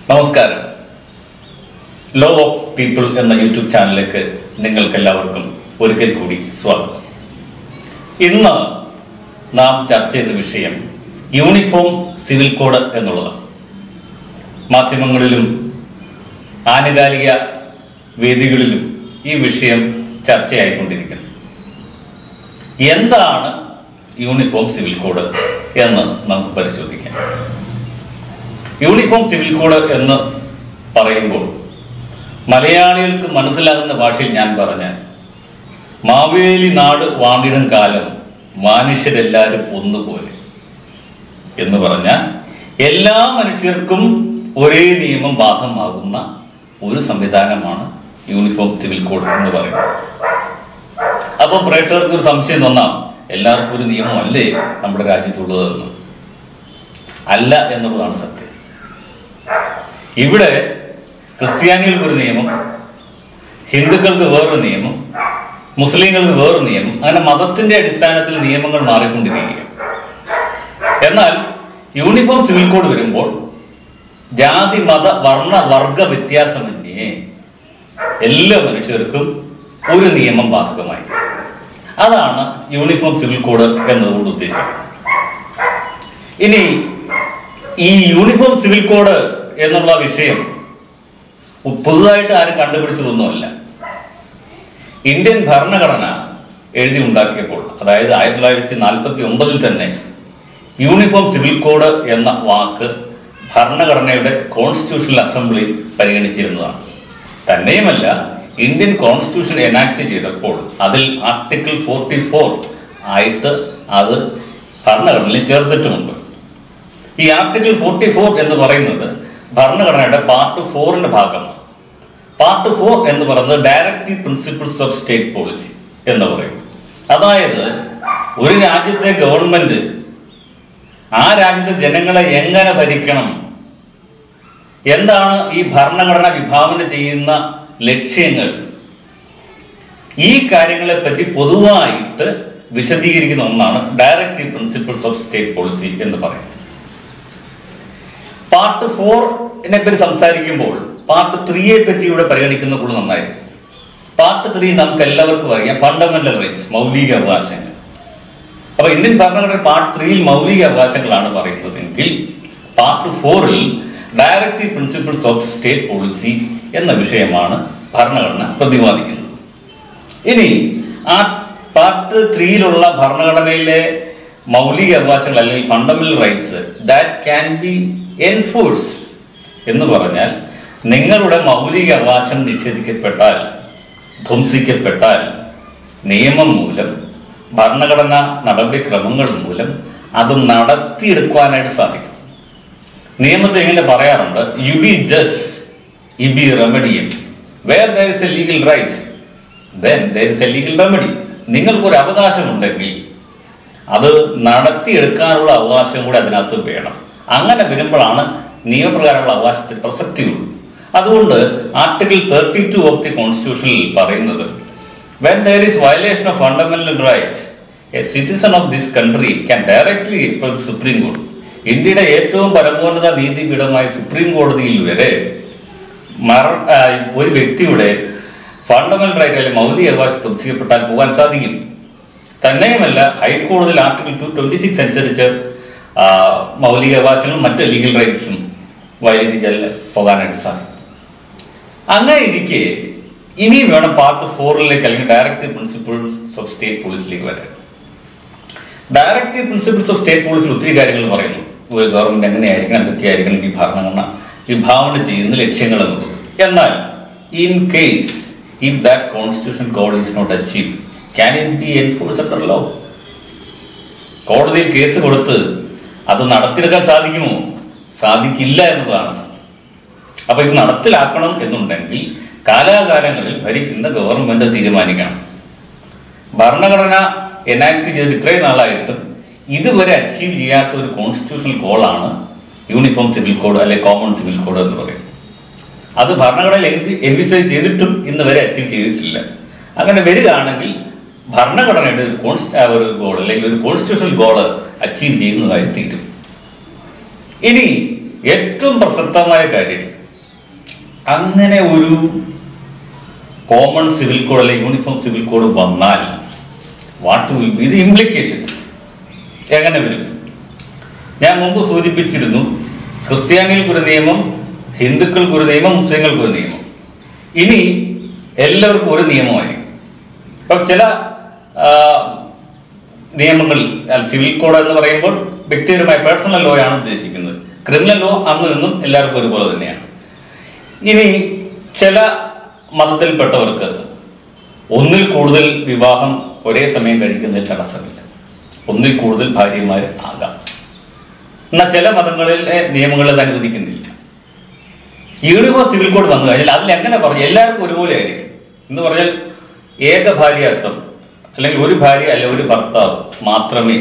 നമസ്കാരം. Law of people എന്ന YouTube ചാനലിലേക്ക് നിങ്ങൾക്കെല്ലാവർക്കും ഒരിക്കൽ കൂടി സ്വാഗതം. ഇന്ന് നാം ചർച്ച ചെയ്യുന്ന വിഷയം യൂണിഫോം സിവിൽ കോഡ് എന്നുള്ളതാണ്. മാധ്യമങ്ങളിലും ആനുകാലിക വേദികളിലും ഈ വിഷയം ചർച്ചയായിക്കൊണ്ടിരിക്കുന്നു. എന്താണ് യൂണിഫോം സിവിൽ കോഡ് എന്ന് നമുക്ക് പരിശോധിക്കാം. യൂണിഫോം സിവിൽ കോഡ് എന്ന് പറയുമ്പോൾ മലയാളികൾക്ക് മനസ്സിലാകുന്ന ഭാഷയിൽ ഞാൻ പറഞ്ഞാൽ, മാവേലി നാട് വാണിടും കാലം മനുഷ്യരെല്ലാവരും ഒന്നുപോലെ എന്ന് പറഞ്ഞാൽ എല്ലാ മനുഷ്യർക്കും ഒരേ നിയമം ബാധകമാകുന്ന ഒരു സംവിധാനമാണ് യൂണിഫോം സിവിൽ കോഡ് എന്ന് പറയുന്നത്. അപ്പോൾ പ്രേക്ഷകർക്ക് ഒരു സംശയം തോന്നാം, എല്ലാവർക്കും ഒരു നിയമമല്ലേ നമ്മുടെ രാജ്യത്തുള്ളതെന്ന്. അല്ല എന്നുള്ളതാണ് സത്യം. ഇവിടെ ക്രിസ്ത്യാനികൾക്കൊരു നിയമം, ഹിന്ദുക്കൾക്ക് വേറൊരു നിയമം, മുസ്ലിങ്ങൾക്ക് വേറൊരു നിയമം, അങ്ങനെ മതത്തിന്റെ അടിസ്ഥാനത്തിൽ നിയമങ്ങൾ മാറിക്കൊണ്ടിരിക്കുകയാണ്. എന്നാൽ യൂണിഫോം സിവിൽ കോഡ് വരുമ്പോൾ ജാതി മത വർണ്ണ വർഗ വ്യത്യാസമന്യേ എല്ലാ മനുഷ്യർക്കും ഒരു നിയമം ബാധകമായി. അതാണ് യൂണിഫോം സിവിൽ കോഡ് എന്നതുകൊണ്ട് ഉദ്ദേശിക്കുന്നത്. ഇനി ഈ യൂണിഫോം സിവിൽ കോഡ് എന്നുള്ള വിഷയം പുതുതായിട്ട് ആരും കണ്ടുപിടിച്ചതൊന്നുമല്ല. ഇന്ത്യൻ ഭരണഘടന എഴുതി ഉണ്ടാക്കിയപ്പോൾ, അതായത് 1949 തന്നെ യൂണിഫോം സിവിൽ കോഡ് എന്ന വാക്ക് ഭരണഘടനയുടെ കോൺസ്റ്റിറ്റ്യൂഷണൽ അസംബ്ലി പരിഗണിച്ചിരുന്നതാണ്. തന്നെയുമല്ല, ഇന്ത്യൻ കോൺസ്റ്റിറ്റ്യൂഷൻ എനാക്ട് ചെയ്തപ്പോൾ അതിൽ ആർട്ടിക്കിൾ 44 ആയിട്ട് അത് ഭരണഘടനയിൽ ചേർത്തിട്ടുമുണ്ട്. ഈ ആർട്ടിക്കിൾ 44 എന്ന് പറയുന്നത് ഭരണഘടനയുടെ പാർട്ട് 4ന്റെ ഭാഗമാണ്. പാർട്ട് 4 എന്ന് പറയുന്നത് directive principles of state policy എന്ന് പറയും. അതായത് ഒരു രാജ്യത്തെ ഗവൺമെന്റ് ആ രാജ്യത്തെ ജനങ്ങളെ എങ്ങനെ ഭരിക്കണം, എന്താണ് ഈ ഭരണഘടന വിഭാവന ചെയ്യുന്ന ലക്ഷ്യങ്ങൾ, ഈ കാര്യങ്ങളെ പറ്റി പൊതുവായിട്ട് വിശദീകരിക്കുന്ന ഒന്നാണ് directive principles of state policy എന്ന് പറയുന്നത്. പാർട്ട് 4നെ പറ്റി സംസാരിക്കുമ്പോൾ പാർട്ട് 3യെ പറ്റി ഇവിടെ പരിഗണിക്കുന്ന കൂടുതൽ നന്നായിരിക്കും. പാർട്ട് 3 നമുക്ക് എല്ലാവർക്കും അറിയാം, ഫണ്ടമെന്റൽ റൈറ്റ്സ്, മൗലിക അവകാശങ്ങൾ. അപ്പൊ ഇന്ത്യൻ ഭരണഘടന പാർട്ട് 3യിൽ മൗലിക അവകാശങ്ങളാണ് പറയുന്നതെങ്കിൽ പാർട്ട് 4ൽ directive principles of state policy എന്ന വിഷയമാണ് ഭരണഘടന പ്രതിപാദിക്കുന്നത്. ഇനി ആ പാർട്ട് 3യിലുള്ള ഭരണഘടനയിലെ മൗലിക അവകാശങ്ങൾ അല്ലെങ്കിൽ fundamental rights that can be enforce എന്ന് പറഞ്ഞാൽ, നിങ്ങളുടെ മൗലിക അവകാശം നിഷേധിക്കപ്പെട്ടാൽ, ധ്വംസിക്കപ്പെട്ടാൽ നിയമം മൂലം, ഭരണഘടനാ നടപടിക്രമങ്ങൾ മൂലം അത് നടത്തിയെടുക്കുവാനായിട്ട് സാധിക്കും. നിയമത്തിൽ ഇങ്ങനെ പറയാറുണ്ട്, യു ബി ജസ്റ്റ് യു ബി റെമഡിയൽ, where there is a legal right then there is a legal remedy. നിങ്ങൾക്കൊരു അവകാശമുണ്ടെങ്കിൽ അത് നടത്തിയെടുക്കാനുള്ള അവകാശം കൂടി അതിനകത്ത് വേണം. അങ്ങനെ വരുമ്പോഴാണ് നിയമപ്രകാരമുള്ള അവകാശത്തിന് പ്രസക്തിയുള്ളൂ. അതുകൊണ്ട് ആർട്ടിക്കിൾ 32 ഓഫ് ദി കോൺസ്റ്റിറ്റ്യൂഷനിൽ പറയുന്നത്, when there is violation of fundamental rights, a citizen of this country can directly approach supreme കോടതി. ഇന്ത്യയുടെ ഏറ്റവും പരമോന്നത നീതിപീഠമായ സുപ്രീം കോടതിയിൽ വരെ ഒരു വ്യക്തിയുടെ ഫണ്ടമെന്റൽ റൈറ്റ് അല്ലെങ്കിൽ മൗലിക അവകാശം ധ്വംസിക്കപ്പെട്ടാൽ പോകാൻ സാധിക്കും. തന്നെയുമല്ല, ഹൈക്കോടതിയിൽ ആർട്ടിക്കിൾ 226 അനുസരിച്ച് മൗലിക അവകാശങ്ങളും മറ്റ് ലീഗൽ റൈറ്റ്സും വയലേറ്റ് ചെയ്താൽ പോകാനായിട്ട് സാധിക്കും. അങ്ങനെ ഇരിക്കെ ഇനി വേണം പാർട്ട് 4ലേക്ക് അല്ലെങ്കിൽ ഡയറക്റ്റീവ് പ്രിൻസിപ്പിൾസ് ഓഫ് സ്റ്റേറ്റ് പോളിസിയിലേക്ക് വരാൻ. ഡയറക്റ്റീവ് പ്രിൻസിപ്പിൾസ് ഓഫ് സ്റ്റേറ്റ് പോളിസിയിൽ ഒത്തിരി കാര്യങ്ങൾ പറയുന്നു. ഒരു ഗവൺമെന്റ് എങ്ങനെയായിരിക്കണം, എന്തൊക്കെയായിരിക്കണം ഈ ഭരണഘടന വിഭാവന ചെയ്യുന്ന ലക്ഷ്യങ്ങൾ എന്നുള്ളത്. എന്നാൽ in case if that constitution code is not achieved, can it be enforced under law? കോടതിയിൽ കേസ് കൊടുത്ത് അത് നടത്തിയെടുക്കാൻ സാധിക്കുമോ? സാധിക്കില്ല എന്നതാണ് സത്യം. അപ്പൊ ഇത് നടപ്പിലാക്കണം എന്നുണ്ടെങ്കിൽ കാലാകാലങ്ങളിൽ ഭരിക്കുന്ന ഗവൺമെന്റ് തീരുമാനിക്കണം. ഭരണഘടന എനാക്ട് ചെയ്ത് ഇത്രയും നാളായിട്ടും ഇതുവരെ അച്ചീവ് ചെയ്യാത്ത ഒരു കോൺസ്റ്റിറ്റ്യൂഷണൽ ഗോളാണ് യൂണിഫോം സിവിൽ കോഡ് അല്ലെങ്കിൽ കോമൺ സിവിൽ കോഡ് എന്ന് പറയുന്നത്. അത് ഭരണഘടനയിൽ എൻവിസേജ് ചെയ്തിട്ടും ഇന്ന് വരെ അച്ചീവ് ചെയ്തിട്ടില്ല. അങ്ങനെ വരികയാണെങ്കിൽ ഭരണഘടനയുടെ ഒരു ഗോൾ അല്ലെങ്കിൽ ഒരു കോൺസ്റ്റിറ്റ്യൂഷണൽ ഗോള് അച്ചീവ് ചെയ്യുന്നതായി തീരും. ഇനി ഏറ്റവും പ്രസക്തമായ കാര്യം, അങ്ങനെ ഒരു കോമൺ സിവിൽ കോഡ് അല്ലെങ്കിൽ യൂണിഫോം സിവിൽ കോഡ് വന്നാൽ what will be the implications? എങ്ങനെ വരും? ഞാൻ മുമ്പ് സൂചിപ്പിച്ചിരുന്നു, ക്രിസ്ത്യാനികൾക്കൊരു നിയമം, ഹിന്ദുക്കൾക്കൊരു നിയമം, മുസ്ലിങ്ങൾക്കൊരു നിയമം. ഇനി എല്ലാവർക്കും ഒരു നിയമമായിരിക്കും. ഇപ്പം ചില നിയമങ്ങൾ, സിവിൽ കോഡ് എന്ന് പറയുമ്പോൾ വ്യക്തിപരമായ പേഴ്സണൽ ലോ ആണ് ഉദ്ദേശിക്കുന്നത്. ക്രിമിനൽ ലോ അന്ന് നിന്നും എല്ലാവർക്കും ഒരുപോലെ തന്നെയാണ്. ഇനി ചില മതത്തിൽപ്പെട്ടവർക്ക് ഒന്നിൽ കൂടുതൽ വിവാഹം ഒരേ സമയം കഴിക്കുന്നതിൽ തടസ്സമില്ല. ഒന്നിൽ കൂടുതൽ ഭാര്യമാർ ആകാം. എന്നാൽ ചില മതങ്ങളിലെ നിയമങ്ങൾ അത് അനുവദിക്കുന്നില്ല. യൂണിവേഴ്സ് സിവിൽ കോഡ് വന്നു കഴിഞ്ഞാൽ അതിൽ എങ്ങനെ പറഞ്ഞു എല്ലാവർക്കും ഒരുപോലെ ആയിരിക്കും എന്ന് പറഞ്ഞാൽ ഏക ഭാര്യാർത്ഥം അല്ലെങ്കിൽ ഒരു ഭാര്യ അല്ല ഒരു ഭർത്താവ് മാത്രമേ,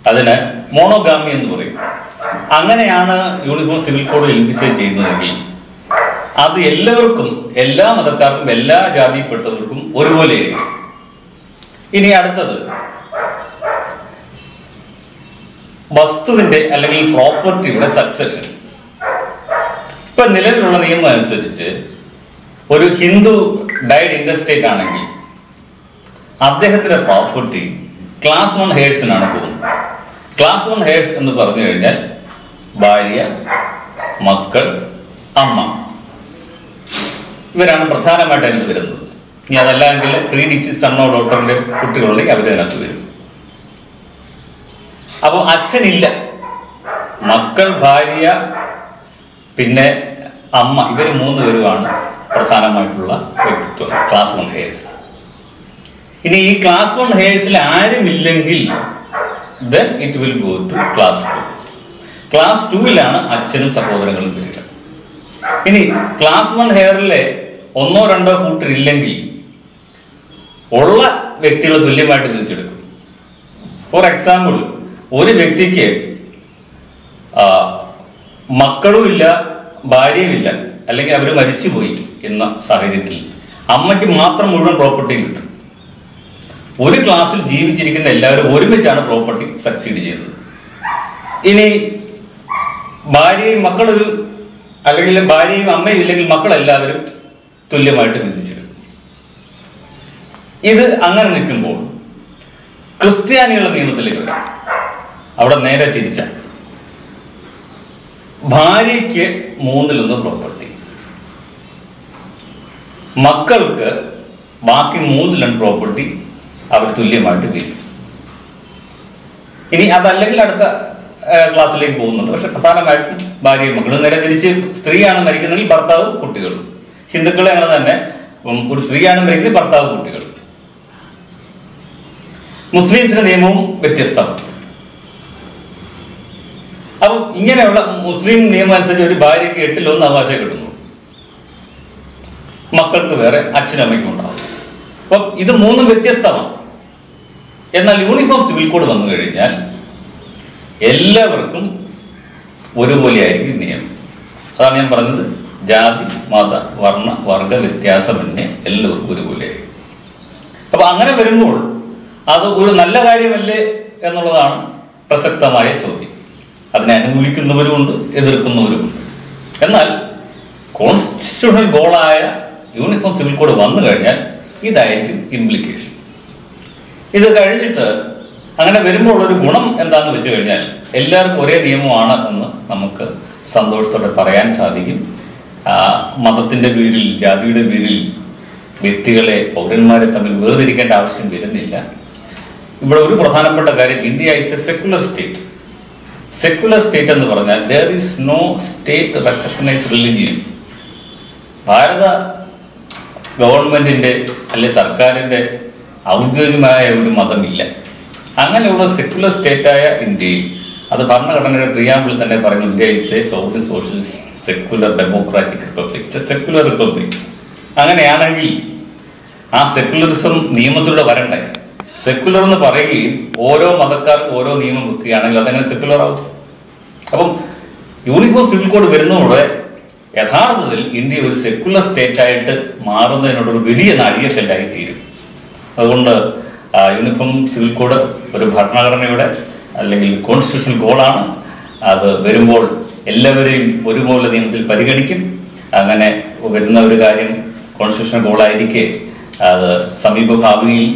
അതിന് മോണോഗാമി എന്ന് പറയും. അങ്ങനെയാണ് യൂണിഫോം സിവിൽ കോഡ് എൻവിസേജ് ചെയ്യുന്നതെങ്കിൽ അത് എല്ലാവർക്കും, എല്ലാ മതക്കാർക്കും, എല്ലാ ജാതിയിൽപ്പെട്ടവർക്കും ഒരുപോലെ ആയിരിക്കും. ഇനി അടുത്തത് വസ്തുവിന്റെ അല്ലെങ്കിൽ പ്രോപ്പർട്ടിയുടെ സക്സഷൻ. ഇപ്പൊ നിലവിലുള്ള നിയമം അനുസരിച്ച് ഒരു ഹിന്ദു ഡൈഡ് ഇൻഡസ്റ്റേറ്റ് ആണെങ്കിൽ അദ്ദേഹത്തിന്റെ പ്രോപ്പർട്ടി ക്ലാസ് 1 ഹെയർസിനാണ് പോകുന്നത്. ക്ലാസ് 1 ഹെയർസ് എന്ന് പറഞ്ഞു കഴിഞ്ഞാൽ ഭാര്യ, മക്കൾ, അമ്മ, ഇവരാണ് പ്രധാനമായിട്ട് അതിനകത്ത് വരുന്നത്. ഇനി അതല്ലെങ്കിൽ പ്രീഡിസീസ് സണ്ണോ ഡോട്ടറിന്റെ കുട്ടികളുണ്ടെങ്കിൽ അവരതിനകത്ത് വരും. അപ്പോൾ അച്ഛനില്ല, മക്കൾ, ഭാര്യ, പിന്നെ അമ്മ, ഇവർ 3 പേരുമാണ് പ്രധാനമായിട്ടുള്ള വ്യക്തിത്വം ക്ലാസ് 1 ഹെയർസ്. ഇനി ഈ ക്ലാസ് 1 ഹെയർസിൽ ആരുമില്ലെങ്കിൽ then it will go to class 2. Class 2-ലാണ് അച്ഛനും സഹോദരങ്ങളും വരിക. ഇനി ക്ലാസ് 1 ഹെയറിലെ 1-2 കൂട്ടരില്ലെങ്കിൽ ഉള്ള വ്യക്തികളെ തുല്യമായിട്ട് തിരിച്ചെടുക്കും. ഫോർ എക്സാമ്പിൾ, ഒരു വ്യക്തിക്ക് മക്കളും ഇല്ല, ഭാര്യയും ഇല്ല, അല്ലെങ്കിൽ അവർ മരിച്ചുപോയി എന്ന സാഹചര്യത്തിൽ അമ്മയ്ക്ക് മാത്രം മുഴുവൻ പ്രോപ്പർട്ടിയും കിട്ടും. ഒരു ക്ലാസ്സിൽ ജീവിച്ചിരിക്കുന്ന എല്ലാവരും ഒരുമിച്ചാണ് പ്രോപ്പർട്ടി സക്സീഡ് ചെയ്യുന്നത്. ഇനി ഭാര്യയും മക്കളും, അല്ലെങ്കിൽ ഭാര്യയും അമ്മയും ഇല്ലെങ്കിൽ മക്കളെല്ലാവരും തുല്യമായിട്ട് വിധിച്ചിടും. ഇത് അങ്ങനെ നിൽക്കുമ്പോൾ ക്രിസ്ത്യാനികളുടെ നിയമത്തിലേക്ക് വരാം. അവിടെ നേരെ തിരിച്ചാണ്. ഭാര്യയ്ക്ക് 3/1 പ്രോപ്പർട്ടി, മക്കൾക്ക് ബാക്കി 3/2 പ്രോപ്പർട്ടി അവർ തുല്യമായിട്ട് വിധിക്കും. ഇനി അതല്ലെങ്കിൽ അടുത്ത ക്ലാസ്സിലേക്ക് പോകുന്നുണ്ട്. പക്ഷെ പ്രധാനമായിട്ടും ഭാര്യയും മക്കളും. നേരെ തിരിച്ച് സ്ത്രീയാണ് മരിക്കുന്നതെങ്കിൽ ഭർത്താവും കുട്ടികളും. ഹിന്ദുക്കളെ അങ്ങനെ തന്നെ, ഒരു സ്ത്രീയാണ് മരിക്കുന്നത് ഭർത്താവും കുട്ടികളും. മുസ്ലിംസിന്റെ നിയമവും വ്യത്യസ്തമാണ്. അപ്പം ഇങ്ങനെയുള്ള മുസ്ലിം നിയമം അനുസരിച്ച് ഒരു ഭാര്യയ്ക്ക് 8/1 അവകാശം കിട്ടുന്നു, മക്കൾക്ക് വേറെ, അച്ഛനും അമ്മയ്ക്കും ഉണ്ടാവും. അപ്പം ഇത് 3 വ്യത്യസ്തമാണ്. എന്നാൽ യൂണിഫോം സിവിൽ കോഡ് വന്നു കഴിഞ്ഞാൽ എല്ലാവർക്കും ഒരുപോലെ ആയിരിക്കും നിയമം. അതാണ് ഞാൻ പറഞ്ഞത്, ജാതി, മത, വർണ്ണ, വർഗ വ്യത്യാസമന്യേ എല്ലാവർക്കും ഒരുപോലെ ആയിരിക്കും. അപ്പൊ അങ്ങനെ വരുമ്പോൾ അത് ഒരു നല്ല കാര്യമല്ലേ എന്നുള്ളതാണ് പ്രസക്തമായ ചോദ്യം. അതിനെ അനുകൂലിക്കുന്നവരുമുണ്ട്, എതിർക്കുന്നവരുമുണ്ട്. എന്നാൽ കോൺസ്റ്റിറ്റ്യൂഷണൽ ഗോളായ യൂണിഫോം സിവിൽ കോഡ് വന്നു കഴിഞ്ഞാൽ ഇതായിരിക്കും ഇംപ്ലിക്കേഷൻ. ഇത് കഴിഞ്ഞിട്ട് അങ്ങനെ വരുമ്പോൾ ഒരു ഗുണം എന്താണെന്ന് വെച്ച് കഴിഞ്ഞാൽ എല്ലാവർക്കും ഒരേ നിയമമാണ് എന്ന് നമുക്ക് സന്തോഷത്തോടെ പറയാൻ സാധിക്കും. മതത്തിൻ്റെ പേരിൽ, ജാതിയുടെ പേരിൽ വ്യക്തികളെ, പൗരന്മാരെ തമ്മിൽ വേർതിരിക്കേണ്ട ആവശ്യം വരുന്നില്ല. ഇവിടെ ഒരു പ്രധാനപ്പെട്ട കാര്യം, India is a secular state. Secular state എന്ന് പറഞ്ഞാൽ there is no state recognised religion. ഭാരത ഗവൺമെന്റിന്റെ അല്ലെ സർക്കാരിന്റെ ഔദ്യോഗികമായ ഒരു മതമില്ല. അങ്ങനെയുള്ള സെക്യുലർ സ്റ്റേറ്റായ ഇന്ത്യയിൽ, അത് ഭരണഘടനയുടെ പ്രിയാമ്പിൾ തന്നെ പറയുന്നു, India is A sovereign socialist secular democratic republic, it's A secular republic. അങ്ങനെയാണെങ്കിൽ ആ സെക്യുലറിസം നിയമത്തിലൂടെ വരണ്ടേ? സെക്യുലർ എന്ന് പറയുകയും ഓരോ മതക്കാർക്കും ഓരോ നിയമം വെക്കുകയാണെങ്കിൽ അതെങ്ങനെ സെക്യുലർ ആവും? അപ്പം യൂണിഫോം സിവിൽ കോഡ് വരുന്നതോടെ യഥാർത്ഥത്തിൽ ഇന്ത്യ ഒരു സെക്യുലർ സ്റ്റേറ്റായിട്ട് മാറുന്നതിനോടൊരു വലിയ നാഴികക്കല്ലായി തീരും. അതുകൊണ്ട് യൂണിഫോം സിവിൽ കോഡ് ഒരു ഭരണഘടനയുടെ അല്ലെങ്കിൽ കോൺസ്റ്റിറ്റ്യൂഷണൽ ഗോളാണ്. അത് വരുമ്പോൾ എല്ലാവരെയും ഒരുപോലെ നിയമത്തിൽ പരിഗണിക്കും. അങ്ങനെ വരുന്ന ഒരു കാര്യം കോൺസ്റ്റിറ്റ്യൂഷണൽ ഗോളായിരിക്കെ അത് സമീപ ഭാവിയിൽ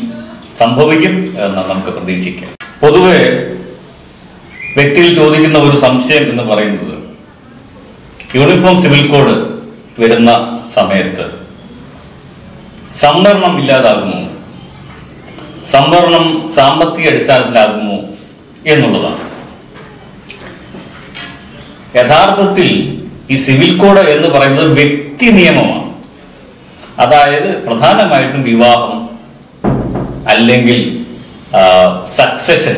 സംഭവിക്കും എന്ന് നമുക്ക് പ്രതീക്ഷിക്കാം. പൊതുവെ വ്യക്തിയിൽ ചോദിക്കുന്ന ഒരു സംശയം എന്ന് പറയുന്നത്, യൂണിഫോം സിവിൽ കോഡ് വരുന്ന സമയത്ത് സംവരണം ഇല്ലാതാകുമോ, സംവരണം സാമ്പത്തിക അടിസ്ഥാനത്തിലാകുമോ എന്നുള്ളതാണ്. യഥാർത്ഥത്തിൽ ഈ സിവിൽ കോഡ് എന്ന് പറയുന്നത് വ്യക്തി നിയമമാണ്. അതായത് പ്രധാനമായിട്ടും വിവാഹം അല്ലെങ്കിൽ സക്സഷൻ,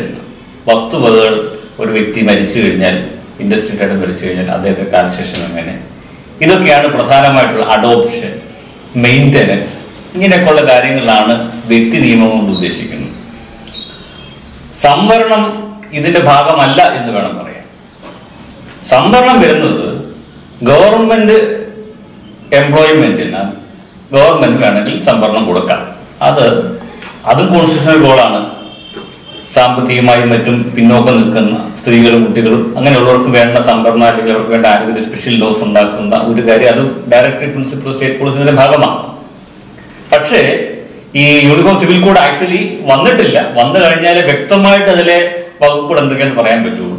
വസ്തുവകകൾ, ഒരു വ്യക്തി മരിച്ചു കഴിഞ്ഞാൽ, ഇൻഡസ്ട്രിയിലായിട്ട് മരിച്ചു കഴിഞ്ഞാൽ അദ്ദേഹത്തെ കാലശേഷം എങ്ങനെ, ഇതൊക്കെയാണ് പ്രധാനമായിട്ടുള്ള അഡോപ്ഷൻ, മെയിൻ്റനൻസ്, ഇങ്ങനെയൊക്കെയുള്ള കാര്യങ്ങളാണ് വ്യക്തി നിയമം കൊണ്ട് ഉദ്ദേശിക്കുന്നത്. സംവരണം ഇതിന്റെ ഭാഗമല്ല എന്ന് വേണം പറയാൻ. സംവരണം വരുന്നത് ഗവൺമെന്റ് എംപ്ലോയ്മെന്റിന് ഗവൺമെന്റ് വേണമെങ്കിൽ സംവരണം കൊടുക്കാം. അതും കോൺസ്റ്റിറ്റ്യൂഷണൽ ഗോളാണ്. സാമ്പത്തികമായും മറ്റും പിന്നോക്കം നിൽക്കുന്ന സ്ത്രീകളും കുട്ടികളും അങ്ങനെയുള്ളവർക്ക് വേണ്ട സംവരണം അല്ലെങ്കിൽ അവർക്ക് വേണ്ട ആരോഗ്യ സ്പെഷ്യൽ ലോസ് ഉണ്ടാക്കുന്ന ഒരു കാര്യം, അത് ഡയറക്ടറി പ്രിൻസിപ്പൾ സ്റ്റേറ്റ് പോളിസിന്റെ ഭാഗമാണ്. പക്ഷേ ഈ യൂണിഫോം സിവിൽ കോഡ് ആക്ച്വലി വന്നിട്ടില്ല. വന്നു കഴിഞ്ഞാൽ വ്യക്തമായിട്ട് അതിലെ വകുപ്പുകൾ എന്തൊക്കെയാണെന്ന് പറയാൻ പറ്റുള്ളൂ.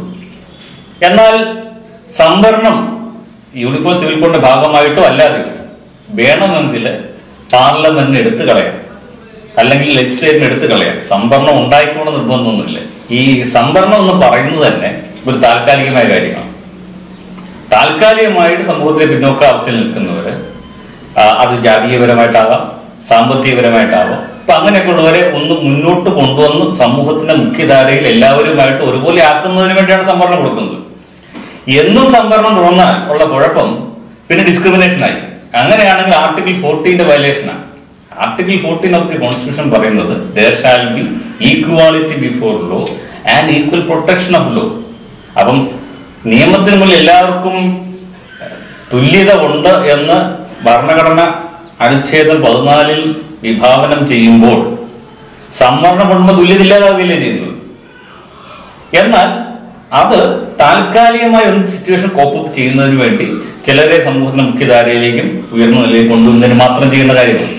എന്നാൽ സംവരണം യൂണിഫോം സിവിൽ കോഡിന്റെ ഭാഗമായിട്ടോ അല്ലാതെ വേണമെങ്കിൽ പാർലമെന്റിന് എടുത്തു കളയാം, അല്ലെങ്കിൽ ലെജിസ്ലേച്ചറിന് എടുത്തു കളയാം. സംവരണം ഉണ്ടായിക്കോണം നിർബന്ധമൊന്നുമില്ല. ഈ സംവരണം എന്ന് പറയുന്നത് തന്നെ ഒരു താൽക്കാലികമായ കാര്യമാണ്. താൽക്കാലികമായിട്ട് സമൂഹത്തിലെ പിന്നോക്കാവസ്ഥയിൽ നിൽക്കുന്നവര്, അത് ജാതീയപരമായിട്ടാവാം, സാമ്പത്തികപരമായിട്ടാവാം, അപ്പൊ അങ്ങനെയൊക്കെ ഉള്ളവരെ ഒന്ന് മുന്നോട്ട് കൊണ്ടുവന്ന് സമൂഹത്തിന്റെ മുഖ്യധാരയിൽ എല്ലാവരുമായിട്ട് ഒരുപോലെ ആക്കുന്നതിന് വേണ്ടിയാണ് സംവരണം കൊടുക്കുന്നത്. എന്നും സംവരണം തുറന്നാൽ ഉള്ള കുഴപ്പം പിന്നെ ഡിസ്ക്രിമിനേഷനായി. അങ്ങനെയാണെങ്കിൽ ആർട്ടിക്കിൾ 14 വയലേഷനാണ്. ആർട്ടിക്കിൾ 14 ഓഫ് ദി കോൺസ്റ്റിറ്റ്യൂഷൻ പറയുന്നത് there shall be equality before law and equal protection of law. അപ്പം നിയമത്തിന് മുന്നിൽ എല്ലാവർക്കും തുല്യത ഉണ്ട് എന്ന് ഭരണഘടന അനുച്ഛേദം 14 വിഭാവനം ചെയ്യുമ്പോൾ സംവരണം കൊണ്ടുമ്പോൾ തുല്യത ഇല്ലാതാവുകയല്ലേ ചെയ്യുന്നത്. എന്നാൽ അത് താൽക്കാലികമായ ഒരു സിറ്റുവേഷൻ കോപ്പപ്പ് ചെയ്യുന്നതിന് വേണ്ടി ചിലരെ സമൂഹത്തിന്റെ മുഖ്യധാരയിലേക്കും ഉയർന്ന നിലയിൽ കൊണ്ടുവന്നതിന് മാത്രം ചെയ്യുന്ന കാര്യമാണ്.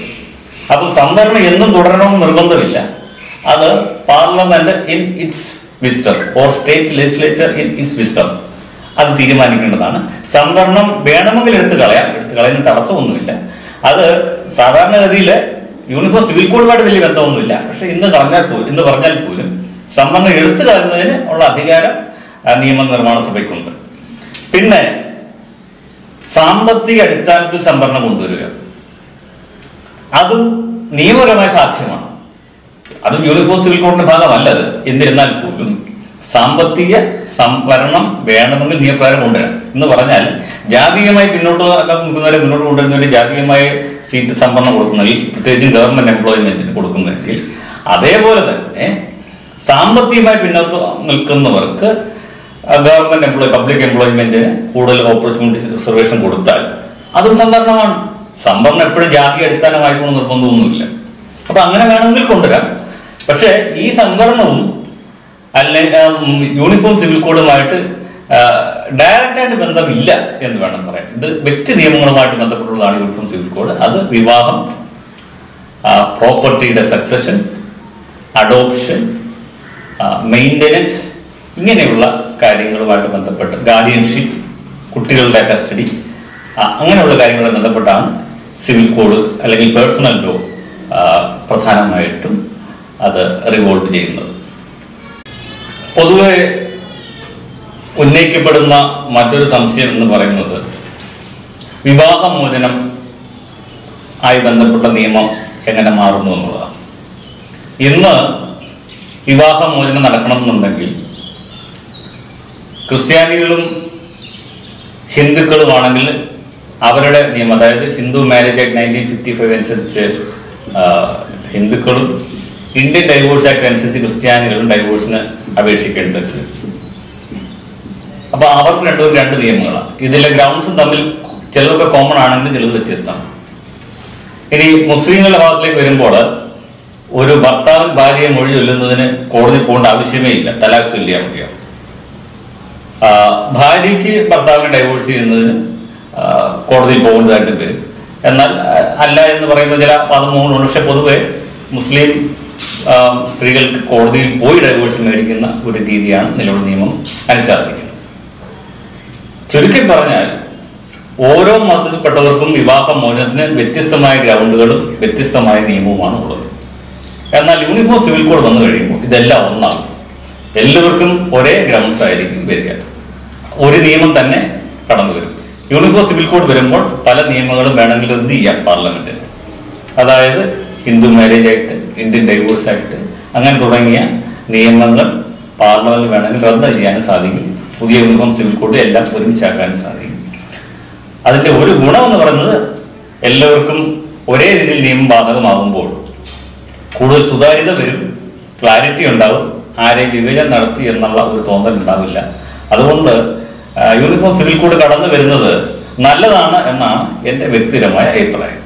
അപ്പം സംവരണം എന്നും തുടരണമെന്ന് നിർബന്ധമില്ല. അത് parliament in its wisdom or state legislature in its wisdom അത് തീരുമാനിക്കേണ്ടതാണ്. സംവരണം വേണമെങ്കിൽ എടുത്തു കളയുന്ന തടസ്സമൊന്നുമില്ല. അത് സാധാരണഗതിയിൽ യൂണിഫോം സിവിൽ കോഡുമായിട്ട് വലിയ ബന്ധമൊന്നുമില്ല. പക്ഷെ ഇന്ന് പറഞ്ഞാൽ പോലും സംവരണം എടുത്തു കളയുന്നതിന് ഉള്ള അധികാരം നിയമനിർമ്മാണ സഭയ്ക്കുണ്ട്. പിന്നെ സാമ്പത്തിക അടിസ്ഥാനത്തിൽ സംവരണം കൊണ്ടുവരിക, അതും നിയമപരമായി സാധ്യമാണ്. അതും യൂണിഫോം സിവിൽ കോഡിന്റെ ഭാഗമല്ലത്. എന്നിരുന്നാൽ പോലും സാമ്പത്തിക സംവരണം വേണമെങ്കിൽ നിയമപ്രകാരം കൊണ്ടുവരാം എന്ന് പറഞ്ഞാൽ, ജാതീയമായി മുന്നോട്ട് കൊണ്ടുവരുന്നവർ ജാതീയമായ സീറ്റ് സംവരണം കൊടുക്കുന്നതിൽ, പ്രത്യേകിച്ചും ഗവൺമെന്റ് എംപ്ലോയ്മെന്റിന് കൊടുക്കുന്നതെങ്കിൽ, അതേപോലെ തന്നെ സാമ്പത്തികമായി പിന്നോട്ട് നിൽക്കുന്നവർക്ക് ഗവൺമെന്റ് പബ്ലിക് എംപ്ലോയ്മെന്റിന് കൂടുതൽ ഓപ്പർച്യൂണിറ്റി റിസർവേഷൻ കൊടുത്താൽ അതും സംവരണമാണ്. സംവരണം എപ്പോഴും ജാതി അടിസ്ഥാനമായിക്കൊണ്ട് നിർബന്ധമൊന്നുമില്ല. അപ്പൊ അങ്ങനെ വേണമെങ്കിൽ കൊണ്ടുവരാം. പക്ഷെ ഈ സംവരണവും യൂണിഫോം സിവിൽ കോഡുമായിട്ട് ഡയറക്റ്റായിട്ട് ബന്ധമില്ല എന്ന് വേണം പറയാൻ. ഇത് വ്യക്തി നിയമങ്ങളുമായിട്ട് ബന്ധപ്പെട്ടുള്ളതാണ് യൂണിഫോം സിവിൽ കോഡ്. അത് വിവാഹം, പ്രോപ്പർട്ടിയുടെ സക്സഷൻ, അഡോപ്ഷൻ, മെയിൻ്റനൻസ്, ഇങ്ങനെയുള്ള കാര്യങ്ങളുമായിട്ട് ബന്ധപ്പെട്ട് ഗാർഡിയൻഷിപ്പ്, കുട്ടികളുടെ കസ്റ്റഡി, അങ്ങനെയുള്ള കാര്യങ്ങളുമായി ബന്ധപ്പെട്ടാണ് സിവിൽ കോഡ് അല്ലെങ്കിൽ പേഴ്സണൽ ലോ പ്രധാനമായിട്ടും അത് റിവോൾവ് ചെയ്യുന്നത്. പൊതുവെ ഉന്നയിക്കപ്പെടുന്ന മറ്റൊരു സംശയം എന്ന് പറയുന്നത് വിവാഹമോചനം ആയി ബന്ധപ്പെട്ട നിയമം എങ്ങനെ മാറുന്നു എന്നുള്ളതാണ്. ഇന്ന് വിവാഹമോചനം നടക്കണമെന്നുണ്ടെങ്കിൽ ക്രിസ്ത്യാനികളും ഹിന്ദുക്കളുമാണെങ്കിൽ അവരുടെ നിയമം, അതായത് ഹിന്ദു മാരേജ് ആക്ട് 1955 അനുസരിച്ച് ഹിന്ദുക്കളും ഇന്ത്യൻ ഡൈവോഴ്സ് ആക്ട് അനുസരിച്ച് ക്രിസ്ത്യാനികളും ഡൈവോഴ്സിന് അപേക്ഷിക്കേണ്ടത്. അപ്പൊ അവർക്ക് രണ്ട് നിയമങ്ങളാണ്. ഇതിലെ ഗ്രൗണ്ട്സും തമ്മിൽ ചിലതൊക്കെ കോമൺ ആണെങ്കിലും ചിലത് വ്യത്യസ്തമാണ്. ഇനി മുസ്ലിങ്ങളുടെ ഭാഗത്തിലേക്ക് വരുമ്പോൾ ഒരു ഭർത്താവിൻ ഭാര്യയെ മൊഴി ചൊല്ലുന്നതിന് കോടതി പോകേണ്ട ആവശ്യമേ ഇല്ല, തലാഖ് ചൊല്ലിയാൽ മതിയാവും. ഭാര്യയ്ക്ക് ഭർത്താവിനെ ഡൈവോഴ്സ് ചെയ്യുന്നതിന് കോടതിയിൽ പോകേണ്ടതായിട്ടും വരും. എന്നാൽ അല്ല എന്ന് പറയുന്ന ചില വാദമുണ്ട്. പക്ഷെ പൊതുവെ മുസ്ലിം സ്ത്രീകൾക്ക് കോടതിയിൽ പോയി ഡൈവോഴ്സ് മേടിക്കുന്ന ഒരു രീതിയാണ് നിലവിൽ നിയമം അനുശാസിക്കുന്നത്. ചുരുക്കി പറഞ്ഞാൽ ഓരോ മതത്തിൽപ്പെട്ടവർക്കും വിവാഹമോചനത്തിന് വ്യത്യസ്തമായ ഗ്രൗണ്ടുകളും വ്യത്യസ്തമായ നിയമവുമാണ് ഉള്ളത്. എന്നാൽ യൂണിഫോം സിവിൽ കോഡ് വന്നു കഴിയുമ്പോൾ ഇതെല്ലാം ഒന്നാകും. എല്ലാവർക്കും ഒരേ ഗ്രൗണ്ട്സ് ആയിരിക്കും വരിക. ഒരു നിയമം തന്നെ കടന്നു വരും. യൂണിഫോം സിവിൽ കോഡ് വരുമ്പോൾ പല നിയമങ്ങളും വേണമെങ്കിൽ റദ്ദ് ചെയ്യാം പാർലമെന്റിൽ. അതായത് Hindu marriage act, Indian divorce act, അങ്ങനെ തുടങ്ങിയ നിയമങ്ങൾ പാർലമെന്റിൽ വേണമെങ്കിൽ റദ്ദ് ചെയ്യാനും സാധിക്കും. പുതിയ യൂണിഫോം സിവിൽ കോഡ് എല്ലാം ഒരുമിച്ചാക്കാനും സാധിക്കും. അതിന്റെ ഒരു ഗുണമെന്ന് പറയുന്നത് എല്ലാവർക്കും ഒരേ രീതിയിൽ നിയമം ബാധകമാകുമ്പോൾ കൂടുതൽ സുതാര്യത വരും, ക്ലാരിറ്റി ഉണ്ടാവും, ആരെയും വിവേചനം നടത്തി എന്നുള്ള ഒരു തോന്നൽ ഉണ്ടാവില്ല. അതുകൊണ്ട് യൂണിഫോം സിവിൽ കോഡ് കടന്നു വരുന്നത് നല്ലതാണ് എന്നാണ് എൻ്റെ വ്യക്തിപരമായ അഭിപ്രായം.